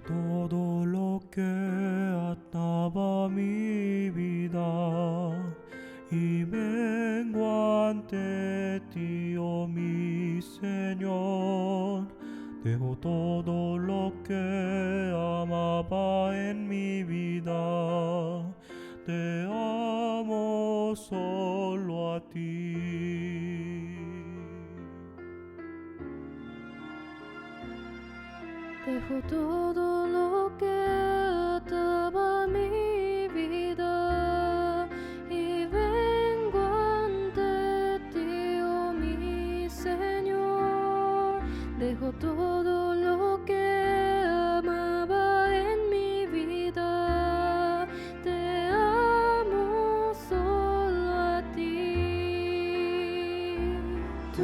todo lo que ataba mi vida y vengo ante ti, oh mi Señor. Dejo todo lo que amaba en mi vida, te amo solo a ti. Dejo todo lo que ataba mi vida y vengo ante ti, oh mi Señor. Dejo todo lo que amaba en mi vida, te amo solo a ti. Tu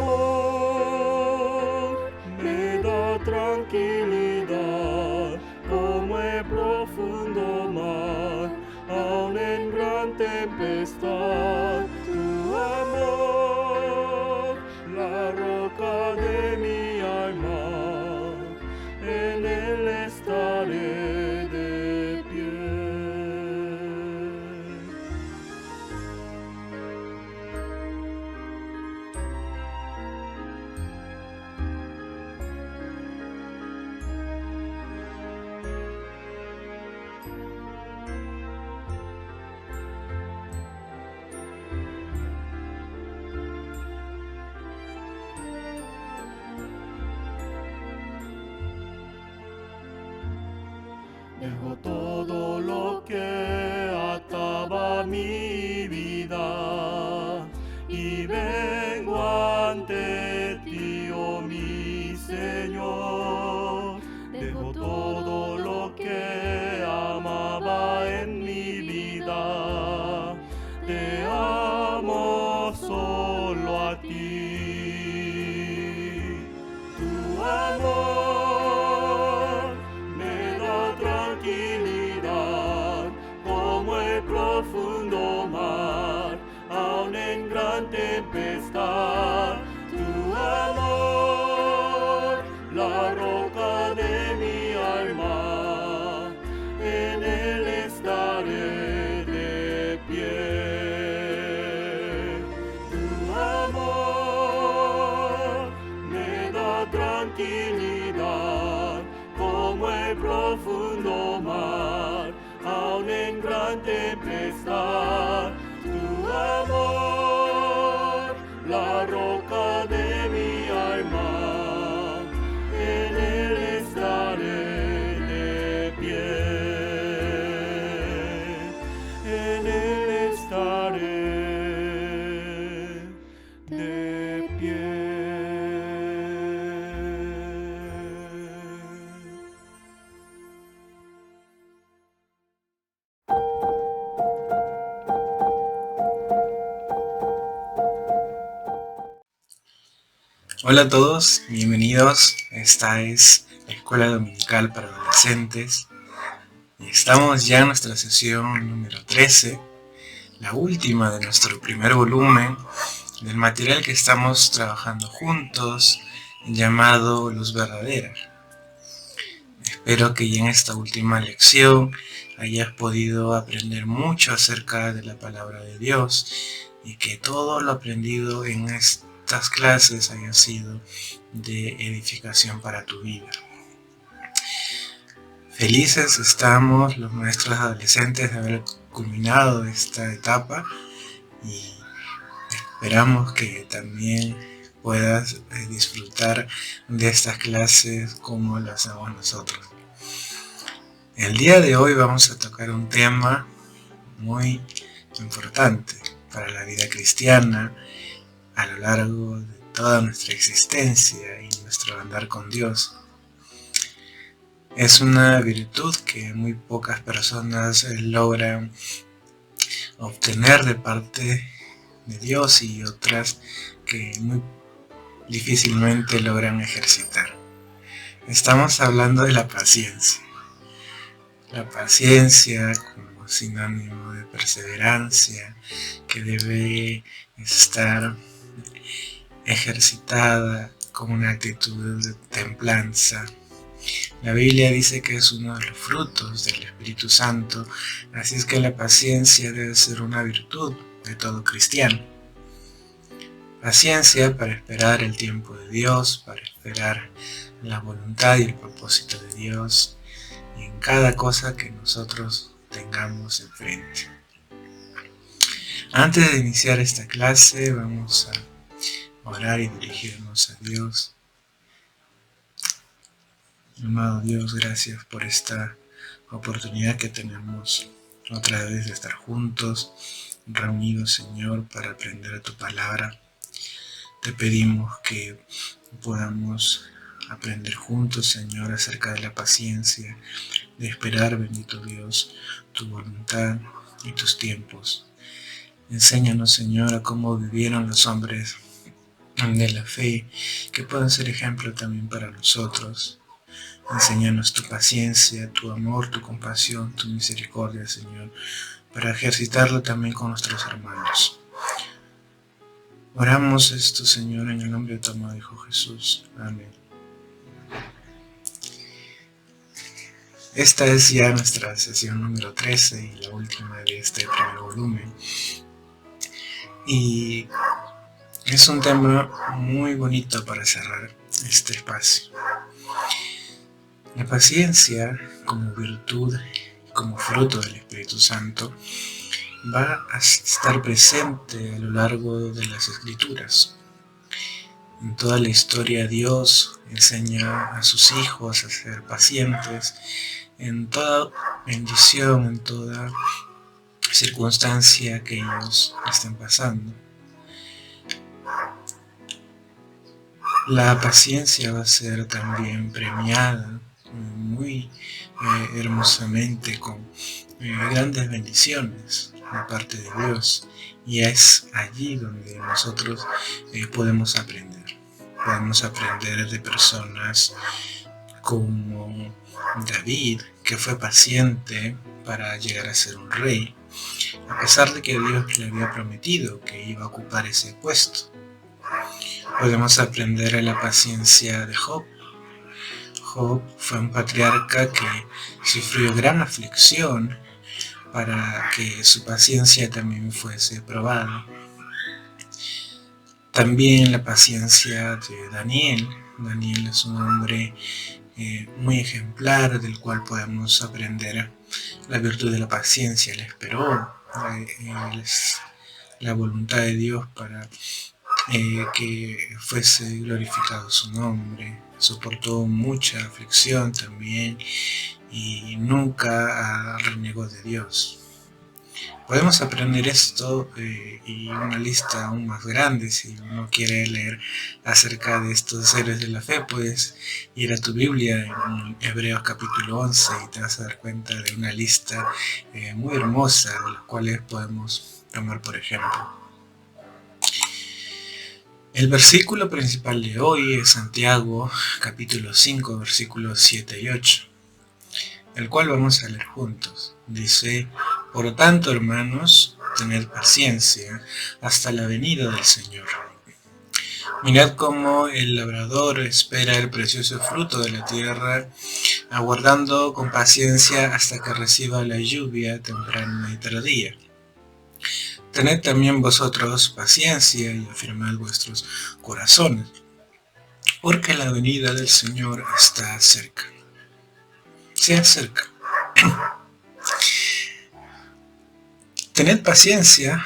amor me da tranquilidad, como el profundo mar, aun en gran tempestad. Tu amor, la roca de mi alma, en él estaré de pie. Dejo todo lo que ataba mi vida y vengo ante ti, oh mi Señor. Dejo todo lo que amaba en mi vida, te amo solo a ti. Tu amor me da tranquilidad, como el profundo mar, aun en gran tempestad. Tu amor, la roca de mi alma, en él estaré de pie. Tu amor me da tranquilidad, como el profundo mar, aun en gran tempestad. Tu amor, la roca de mi alma, en él estaré de pie. En él estaré de pie. Hola a todos, bienvenidos. Esta es la Escuela Dominical para Adolescentes y estamos ya en nuestra sesión número 13, la última de nuestro primer volumen del material que estamos trabajando juntos, llamado Luz Verdadera. Espero que ya en esta última lección hayas podido aprender mucho acerca de la palabra de Dios y que todo lo aprendido en estas clases haya sido de edificación para tu vida. Felices estamos los maestros adolescentes de haber culminado esta etapa y esperamos que también puedas disfrutar de estas clases como lo hacemos nosotros. El día de hoy vamos a tocar un tema muy importante para la vida cristiana a lo largo de toda nuestra existencia y nuestro andar con Dios. Es una virtud que muy pocas personas logran obtener de parte de Dios y otras que muy difícilmente logran ejercitar. Estamos hablando de la paciencia. La paciencia como sinónimo de perseverancia que debe estar ejercitada con una actitud de templanza, La Biblia dice que es uno de los frutos del Espíritu Santo, así es que la paciencia debe ser una virtud de todo cristiano. Paciencia para esperar el tiempo de Dios, para esperar la voluntad y el propósito de Dios en cada cosa que nosotros tengamos enfrente. Antes de iniciar esta clase vamos a orar y dirigirnos a Dios. Amado Dios, gracias por esta oportunidad que tenemos otra vez de estar juntos, reunidos, Señor, para aprender tu palabra. Te pedimos que podamos aprender juntos, Señor, acerca de la paciencia, de esperar, bendito Dios, tu voluntad y tus tiempos. Enséñanos, Señor, a cómo vivieron los hombres de la fe, que puedan ser ejemplo también para nosotros. Enséñanos tu paciencia, tu amor, tu compasión, tu misericordia, Señor, para ejercitarlo también con nuestros hermanos. Oramos esto, Señor, en el nombre de tu amado Hijo Jesús. Amén. Esta es ya nuestra sesión número 13 y la última de este primer volumen. Y es un tema muy bonito para cerrar este espacio. La paciencia, como virtud, como fruto del Espíritu Santo, va a estar presente a lo largo de las Escrituras. En toda la historia Dios enseña a sus hijos a ser pacientes en toda bendición, en toda circunstancia que ellos estén pasando. La paciencia va a ser también premiada muy hermosamente con grandes bendiciones de parte de Dios, y es allí donde nosotros podemos aprender de personas como David, que fue paciente para llegar a ser un rey, a pesar de que Dios le había prometido que iba a ocupar ese puesto. Podemos aprender de la paciencia de Job. Job fue un patriarca que sufrió gran aflicción para que su paciencia también fuese probada. También la paciencia de Daniel. Daniel es un hombre muy ejemplar, del cual podemos aprender la virtud de la paciencia. Él esperó la voluntad de Dios para que fuese glorificado su nombre. Soportó mucha aflicción también y nunca renegó de Dios. Podemos aprender esto y una lista aún más grande. Si uno quiere leer acerca de estos héroes de la fe, puedes ir a tu Biblia en Hebreos capítulo 11 y te vas a dar cuenta de una lista muy hermosa de las cuales podemos tomar por ejemplo. El versículo principal de hoy es Santiago capítulo 5 versículos 7 y 8, el cual vamos a leer juntos. Dice: por lo tanto, hermanos, tened paciencia hasta la venida del Señor. Mirad cómo el labrador espera el precioso fruto de la tierra, aguardando con paciencia hasta que reciba la lluvia temprana y tardía. Tened también vosotros paciencia y afirmad vuestros corazones, porque la venida del Señor está cerca. Se acerca. Tened paciencia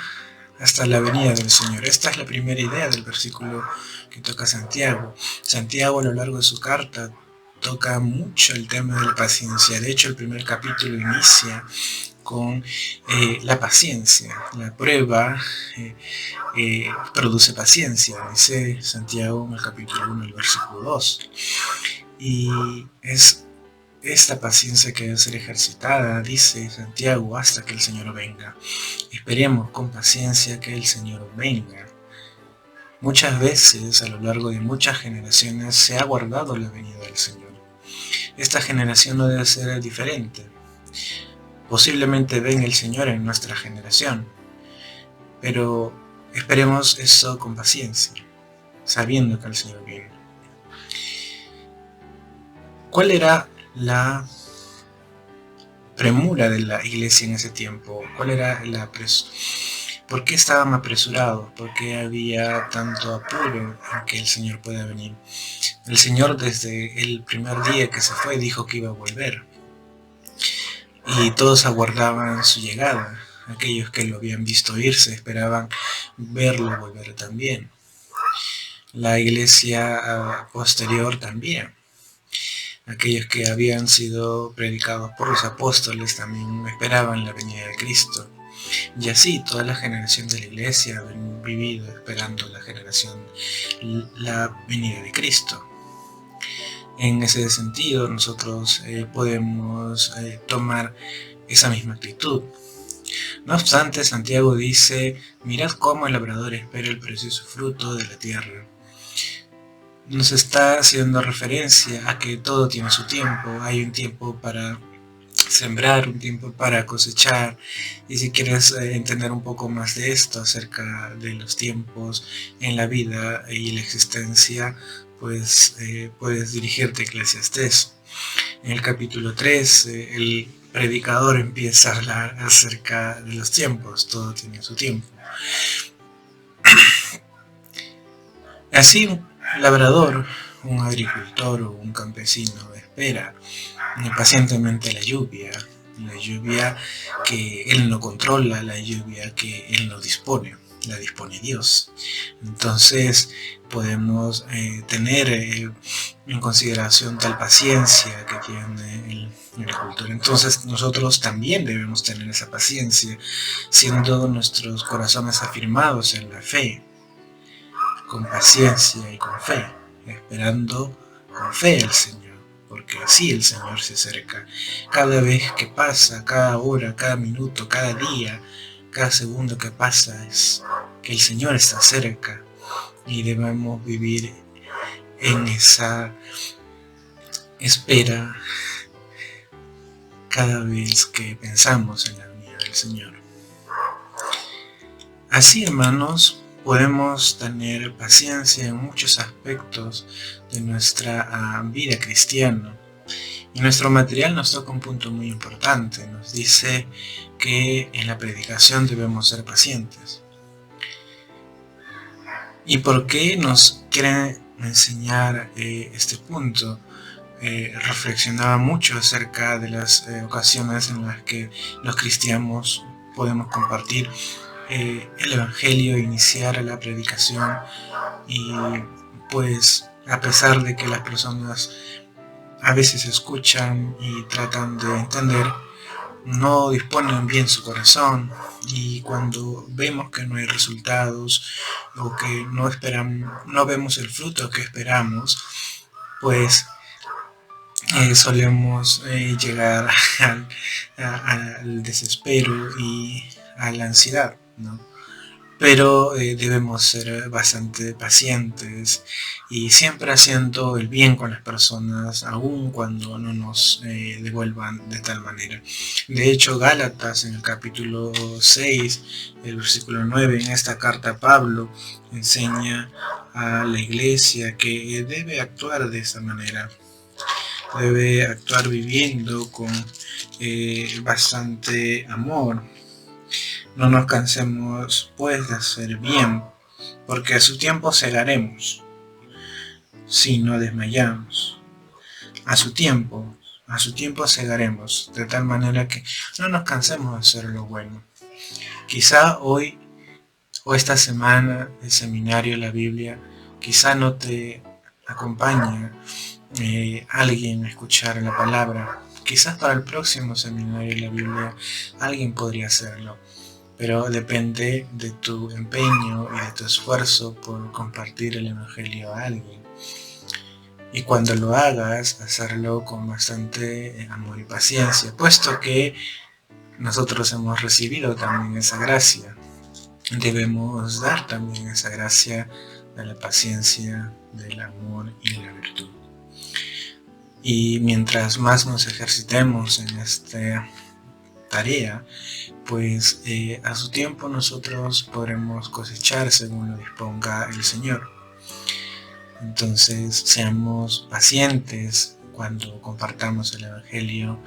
hasta la venida del Señor. Esta es la primera idea del versículo que toca Santiago. Santiago, a lo largo de su carta, toca mucho el tema de la paciencia. De hecho, el primer capítulo inicia con la paciencia. La prueba produce paciencia, dice Santiago en el capítulo 1, el versículo 2. Y es esta paciencia que debe ser ejercitada, dice Santiago, hasta que el Señor venga. Esperemos con paciencia que el Señor venga. Muchas veces, a lo largo de muchas generaciones, se ha guardado la venida del Señor. Esta generación no debe ser diferente. Posiblemente venga el Señor en nuestra generación, pero esperemos eso con paciencia, sabiendo que el Señor viene. ¿Cuál era la premura de la iglesia en ese tiempo? ¿Cuál era ¿Por qué estaban apresurados? ¿Por qué había tanto apuro en que el Señor pueda venir? El Señor desde el primer día que se fue dijo que iba a volver. Y todos aguardaban su llegada. Aquellos que lo habían visto irse esperaban verlo volver también. La iglesia posterior también. Aquellos que habían sido predicados por los apóstoles también esperaban la venida de Cristo. Y así toda la generación de la iglesia ha vivido esperando la venida de Cristo. En ese sentido nosotros podemos tomar esa misma actitud. No obstante, Santiago dice: mirad cómo el labrador espera el precioso fruto de la tierra. Nos está haciendo referencia a que todo tiene su tiempo. Hay un tiempo para sembrar, un tiempo para cosechar. Y si quieres entender un poco más de esto acerca de los tiempos en la vida y la existencia, pues puedes dirigirte a Eclesiastés. En el capítulo 3 el predicador empieza a hablar acerca de los tiempos. Todo tiene su tiempo. Así un labrador, un agricultor o un campesino espera pacientemente la lluvia que él no controla, la lluvia que él no dispone, la dispone Dios. Entonces podemos tener en consideración tal paciencia que tiene el agricultor. Entonces nosotros también debemos tener esa paciencia, siendo nuestros corazones afirmados en la fe, con paciencia y con fe, esperando con fe al Señor, porque así el Señor se acerca. Cada vez que pasa, cada hora, cada minuto, cada día, cada segundo que pasa, es que el Señor está cerca y debemos vivir en esa espera cada vez que pensamos en la venida del Señor. Así, hermanos, podemos tener paciencia en muchos aspectos de nuestra vida cristiana. Y nuestro material nos toca un punto muy importante. Nos dice que en la predicación debemos ser pacientes. ¿Y por qué nos quieren enseñar este punto? Reflexionaba mucho acerca de las ocasiones en las que los cristianos podemos compartir el Evangelio, iniciar la predicación, y pues a pesar de que las personas a veces escuchan y tratan de entender, no disponen bien su corazón, y cuando vemos que no hay resultados o que no vemos el fruto que esperamos, pues solemos llegar al desespero y a la ansiedad, ¿no? Pero debemos ser bastante pacientes y siempre haciendo el bien con las personas, aun cuando no nos devuelvan de tal manera. De hecho, Gálatas, en el capítulo 6, el versículo 9, en esta carta Pablo enseña a la iglesia que debe actuar de esta manera. Debe actuar viviendo con bastante amor. No nos cansemos pues de hacer bien, porque a su tiempo segaremos, si no desmayamos. A su tiempo segaremos, de tal manera que no nos cansemos de hacer lo bueno. Quizá hoy o esta semana el seminario, la Biblia, quizá no te acompañe alguien a escuchar la palabra. Quizás para el próximo seminario de la Biblia alguien podría hacerlo, pero depende de tu empeño y de tu esfuerzo por compartir el Evangelio a alguien. Y cuando lo hagas, hacerlo con bastante amor y paciencia, puesto que nosotros hemos recibido también esa gracia. Debemos dar también esa gracia de la paciencia, del amor y de la virtud. Y mientras más nos ejercitemos en esta tarea, pues a su tiempo nosotros podremos cosechar según lo disponga el Señor. Entonces seamos pacientes cuando compartamos el Evangelio,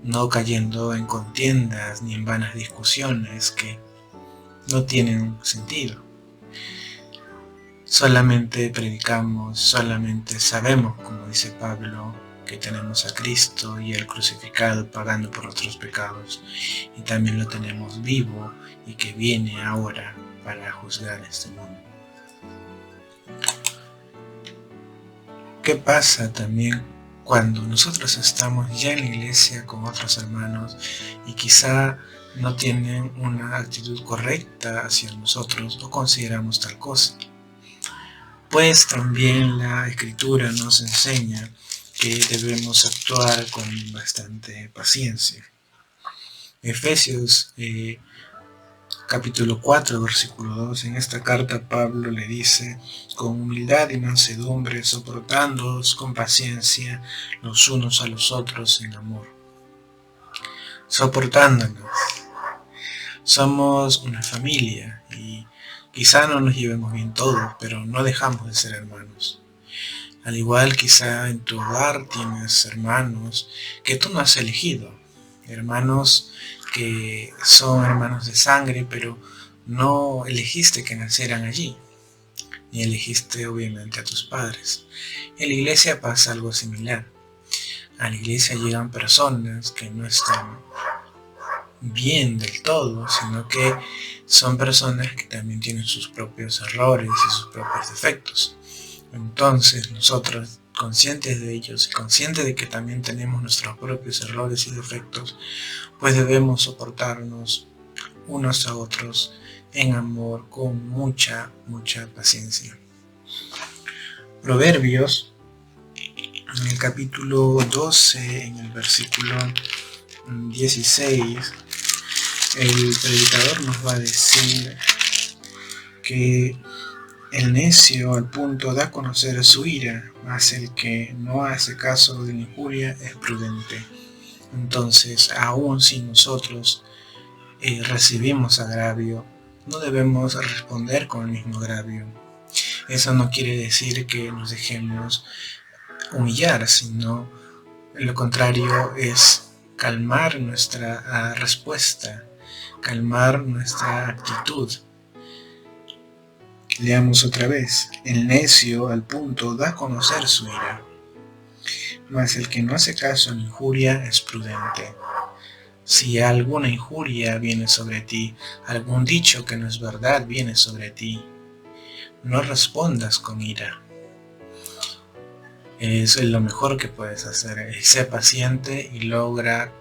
no cayendo en contiendas ni en vanas discusiones que no tienen sentido. Solamente predicamos, solamente sabemos, como dice Pablo, que tenemos a Cristo y el crucificado pagando por nuestros pecados, y también lo tenemos vivo y que viene ahora para juzgar este mundo. ¿Qué pasa también cuando nosotros estamos ya en la iglesia con otros hermanos y quizá no tienen una actitud correcta hacia nosotros o consideramos tal cosa? Pues también la Escritura nos enseña que debemos actuar con bastante paciencia. Efesios capítulo 4, versículo 2, en esta carta Pablo le dice: con humildad y mansedumbre, soportándoos con paciencia los unos a los otros en amor. Soportándonos. Somos una familia y quizá no nos llevemos bien todos, pero no dejamos de ser hermanos. Al igual, quizá en tu hogar tienes hermanos que tú no has elegido, hermanos que son hermanos de sangre, pero no elegiste que nacieran allí, ni elegiste obviamente a tus padres. En la iglesia pasa algo similar. A la iglesia llegan personas que no están bien del todo, sino que son personas que también tienen sus propios errores y sus propios defectos. Entonces nosotros, conscientes de ellos y conscientes de que también tenemos nuestros propios errores y defectos, pues debemos soportarnos unos a otros en amor con mucha paciencia. Proverbios, en el capítulo 12, en el versículo 16, el predicador nos va a decir que el necio al punto da a conocer su ira, mas el que no hace caso de la injuria es prudente. Entonces, aun si nosotros recibimos agravio, no debemos responder con el mismo agravio. Eso no quiere decir que nos dejemos humillar, sino lo contrario es calmar nuestra respuesta, calmar nuestra actitud. Leamos otra vez: el necio al punto da a conocer su ira, mas el que no hace caso a la injuria es prudente. Si alguna injuria viene sobre ti, algún dicho que no es verdad viene sobre ti, no respondas con ira. Eso es lo mejor que puedes hacer. Sé paciente y logra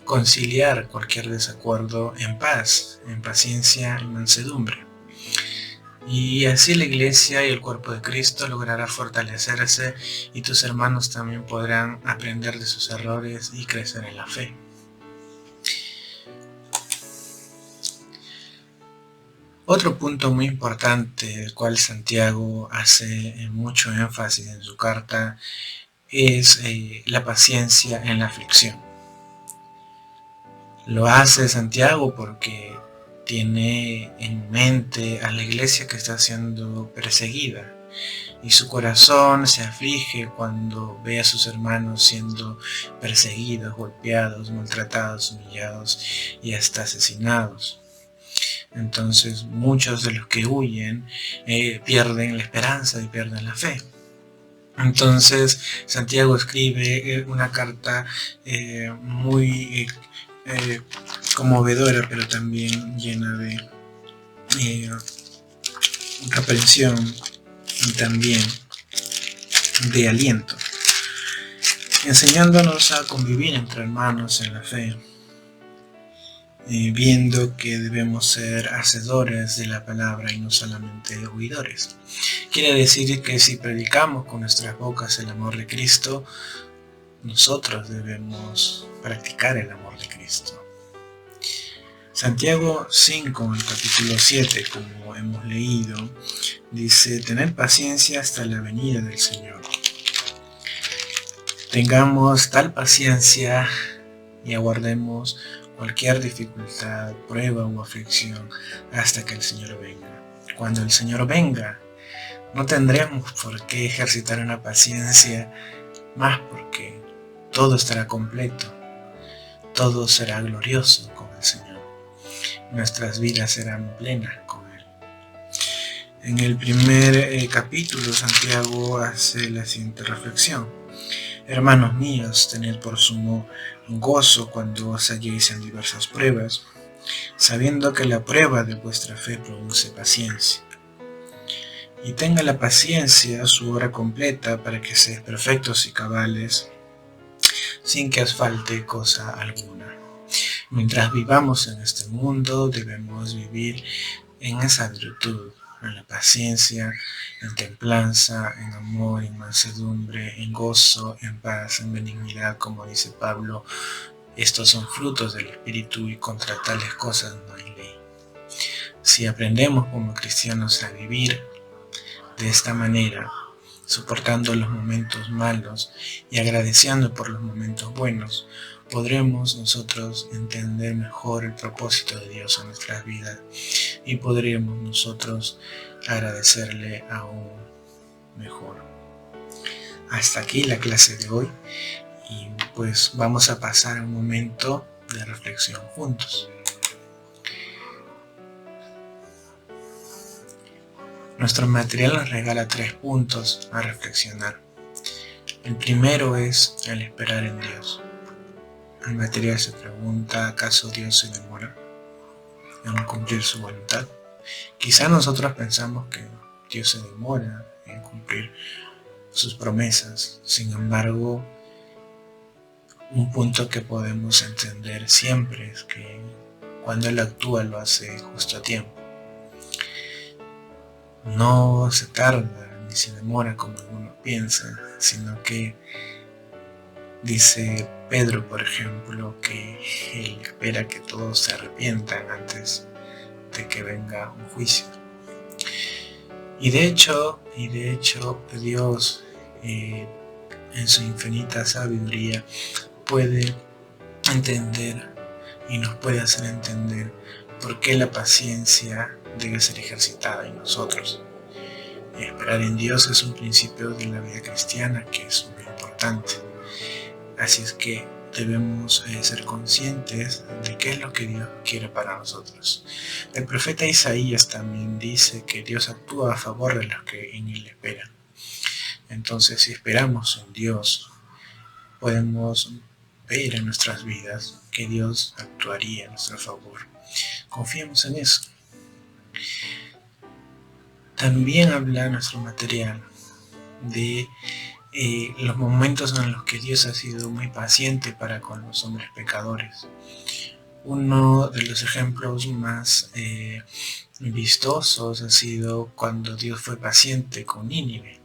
conciliar cualquier desacuerdo en paz, en paciencia y mansedumbre. Y así la iglesia y el cuerpo de Cristo logrará fortalecerse y tus hermanos también podrán aprender de sus errores y crecer en la fe. Otro punto muy importante, el cual Santiago hace mucho énfasis en su carta, es la paciencia en la aflicción. Lo hace Santiago porque tiene en mente a la iglesia que está siendo perseguida y su corazón se aflige cuando ve a sus hermanos siendo perseguidos, golpeados, maltratados, humillados y hasta asesinados. Entonces muchos de los que huyen pierden la esperanza y pierden la fe. Entonces Santiago escribe una carta muy conmovedora, pero también llena de reprensión y también de aliento, enseñándonos a convivir entre hermanos en la fe, viendo que debemos ser hacedores de la palabra y no solamente oidores. Quiere decir que si predicamos con nuestras bocas el amor de Cristo, nosotros debemos practicar el amor de Cristo. Santiago 5, el capítulo 7, como hemos leído, dice: tened paciencia hasta la venida del Señor. Tengamos tal paciencia y aguardemos cualquier dificultad, prueba o aflicción hasta que el Señor venga. Cuando el Señor venga, no tendremos por qué ejercitar una paciencia más porque todo estará completo, todo será glorioso con el Señor. Nuestras vidas serán plenas con Él. En el primer capítulo, Santiago hace la siguiente reflexión: hermanos míos, tened por sumo gozo cuando os halléis en diversas pruebas, sabiendo que la prueba de vuestra fe produce paciencia. Y tenga la paciencia su obra completa, para que seáis perfectos y cabales, sin que os falte cosa alguna. Mientras vivamos en este mundo, debemos vivir en esa virtud, en la paciencia, en templanza, en amor, en mansedumbre, en gozo, en paz, en benignidad, como dice Pablo. Estos son frutos del Espíritu, y contra tales cosas no hay ley. Si aprendemos como cristianos a vivir de esta manera, soportando los momentos malos y agradeciendo por los momentos buenos, podremos nosotros entender mejor el propósito de Dios en nuestras vidas, y podremos nosotros agradecerle aún mejor. Hasta aquí la clase de hoy, y pues vamos a pasar un momento de reflexión juntos. Nuestro material nos regala 3 puntos a reflexionar. El primero es el esperar en Dios. El material se pregunta: ¿acaso Dios se demora en cumplir su voluntad? Quizá nosotros pensamos que Dios se demora en cumplir sus promesas. Sin embargo, un punto que podemos entender siempre es que cuando Él actúa lo hace justo a tiempo. No se tarda ni se demora como algunos piensan, sino que dice Pedro, por ejemplo, que Él espera que todos se arrepientan antes de que venga un juicio. Y de hecho Dios, en su infinita sabiduría, puede entender y nos puede hacer entender por qué la paciencia debe ser ejercitada en nosotros. Esperar en Dios es un principio de la vida cristiana que es muy importante. Así es que debemos ser conscientes de qué es lo que Dios quiere para nosotros. El profeta Isaías también dice que Dios actúa a favor de los que en Él esperan. Entonces, si esperamos en Dios, podemos ver en nuestras vidas que Dios actuaría en nuestro favor. Confiemos en eso. También habla nuestro material de los momentos en los que Dios ha sido muy paciente para con los hombres pecadores. Uno de los ejemplos más vistosos ha sido cuando Dios fue paciente con Nínive.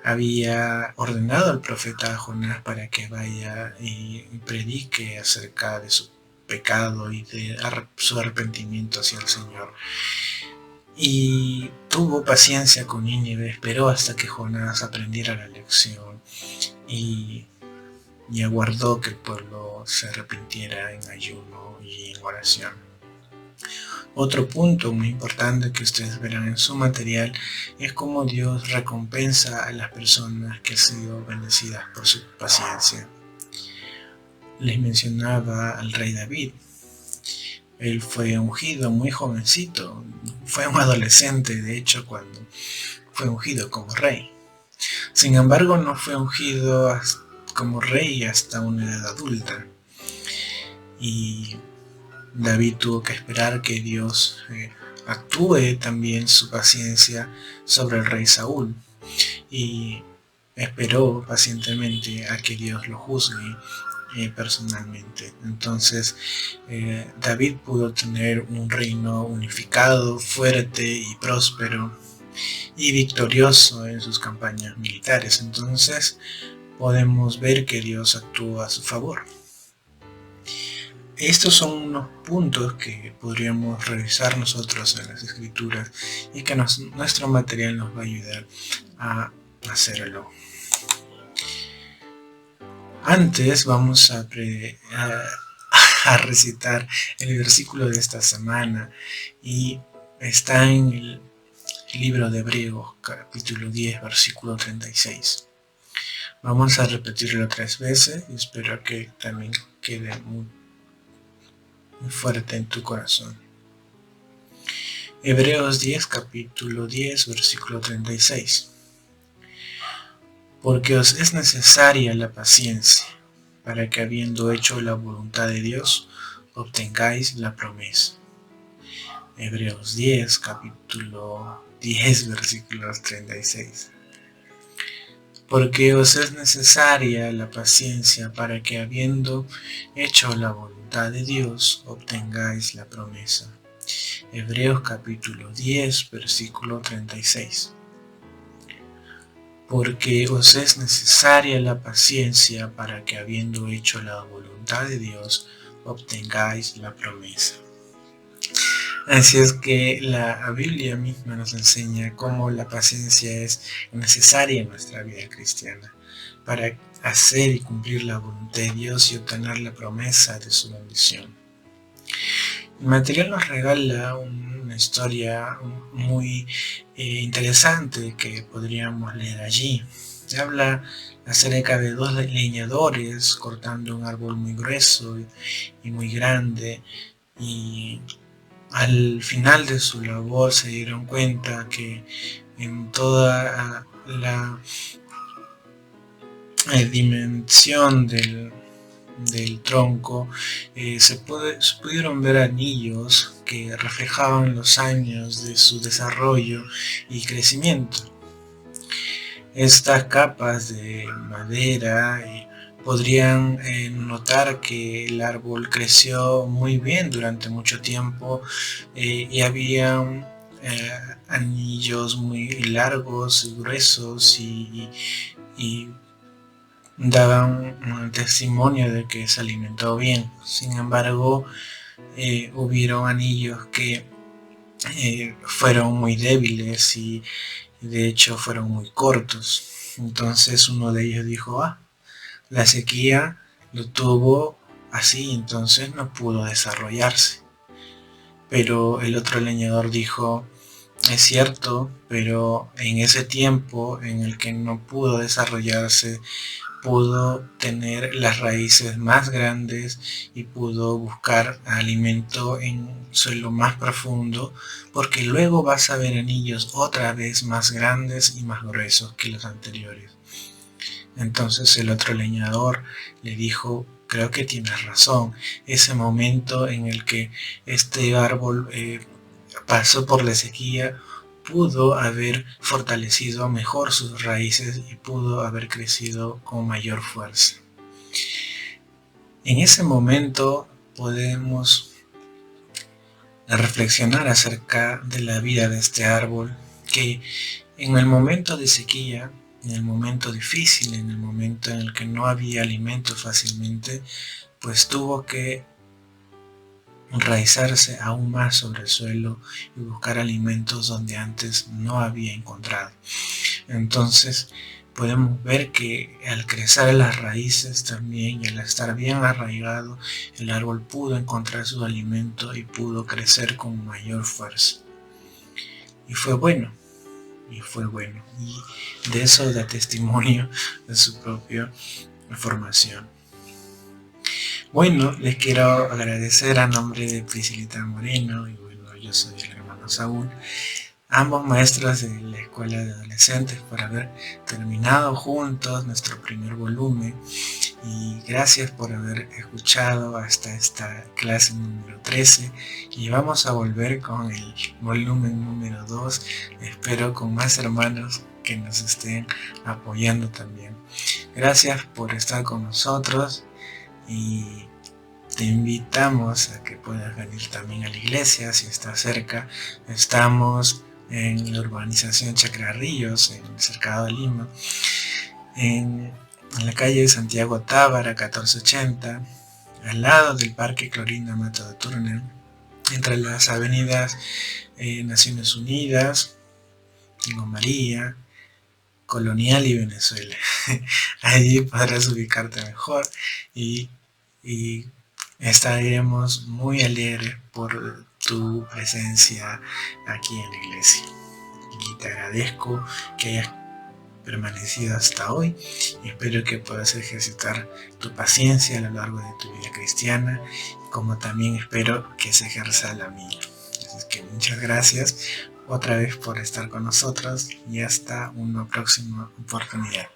Había ordenado al profeta Jonás para que vaya y predique acerca de su pecado y de su arrepentimiento hacia el Señor. Y tuvo paciencia con Nínive, esperó hasta que Jonás aprendiera la lección y aguardó que el pueblo se arrepintiera en ayuno y en oración. Otro punto muy importante que ustedes verán en su material es cómo Dios recompensa a las personas que han sido bendecidas por su paciencia. Les mencionaba al rey David. Él fue ungido muy jovencito, fue un adolescente de hecho cuando fue ungido como rey. Sin embargo, no fue ungido como rey hasta una edad adulta. Y David tuvo que esperar que Dios actúe también su paciencia sobre el rey Saúl. Y esperó pacientemente a que Dios lo juzgue personalmente. Entonces David pudo tener un reino unificado, fuerte y próspero y victorioso en sus campañas militares. Entonces podemos ver que Dios actúa a su favor. Estos son unos puntos que podríamos revisar nosotros en las Escrituras y que nuestro material nos va a ayudar a hacerlo. Antes vamos a recitar el versículo de esta semana, y está en el libro de Hebreos, capítulo 10, versículo 36. Vamos a repetirlo 3 veces y espero que también quede muy fuerte en tu corazón. Hebreos 10, capítulo 10, versículo 36. Porque os es necesaria la paciencia, para que habiendo hecho la voluntad de Dios, obtengáis la promesa. Hebreos 10, capítulo 10, versículos 36. Porque os es necesaria la paciencia, para que habiendo hecho la voluntad de Dios, obtengáis la promesa. Hebreos capítulo 10, versículo 36. Porque os es necesaria la paciencia para que habiendo hecho la voluntad de Dios, obtengáis la promesa. Así es que la Biblia misma nos enseña cómo la paciencia es necesaria en nuestra vida cristiana para hacer y cumplir la voluntad de Dios y obtener la promesa de su bendición. El material nos regala una historia muy interesante que podríamos leer allí. Se habla acerca de 2 leñadores cortando un árbol muy grueso y muy grande, y al final de su labor se dieron cuenta que en toda la dimensión del tronco se pudieron ver anillos que reflejaban los años de su desarrollo y crecimiento. Estas capas de madera podrían notar que el árbol creció muy bien durante mucho tiempo y había anillos muy largos y gruesos y daban un testimonio de que se alimentó bien. Sin embargo, hubieron anillos que fueron muy débiles y de hecho fueron muy cortos. Entonces uno de ellos dijo, la sequía lo tuvo así, entonces no pudo desarrollarse. Pero el otro leñador dijo, es cierto, pero en ese tiempo en el que no pudo desarrollarse, pudo tener las raíces más grandes y pudo buscar alimento en suelo más profundo, porque luego vas a ver anillos otra vez más grandes y más gruesos que los anteriores. Entonces el otro leñador le dijo, creo que tienes razón, ese momento en el que este árbol pasó por la sequía, pudo haber fortalecido mejor sus raíces y pudo haber crecido con mayor fuerza. En ese momento podemos reflexionar acerca de la vida de este árbol, que en el momento de sequía, en el momento difícil, en el momento en el que no había alimento fácilmente, pues tuvo que enraizarse aún más sobre el suelo y buscar alimentos donde antes no había encontrado. Entonces podemos ver que al crecer las raíces también y al estar bien arraigado, el árbol pudo encontrar su alimento y pudo crecer con mayor fuerza. Y fue bueno. Y de eso da testimonio de su propia formación. Bueno, les quiero agradecer a nombre de Priscilita Moreno, y bueno, yo soy el hermano Saúl, ambos maestros de la Escuela de Adolescentes, por haber terminado juntos nuestro primer volumen, y gracias por haber escuchado hasta esta clase número 13, y vamos a volver con el volumen número 2, espero con más hermanos que nos estén apoyando también. Gracias por estar con nosotros y te invitamos a que puedas venir también a la iglesia si estás cerca. Estamos en la urbanización Chacrarrillos, en el Cercado de Lima, en la calle de Santiago Tábara 1480, al lado del Parque Clorinda Mato de Turner, entre las avenidas Naciones Unidas, Tingo María, Colonial y Venezuela. Allí podrás ubicarte mejor y estaremos muy alegres por tu presencia aquí en la iglesia. Y te agradezco que hayas permanecido hasta hoy, y espero que puedas ejercitar tu paciencia a lo largo de tu vida cristiana, como también espero que se ejerza la mía. Así que muchas gracias otra vez por estar con nosotros y hasta una próxima oportunidad.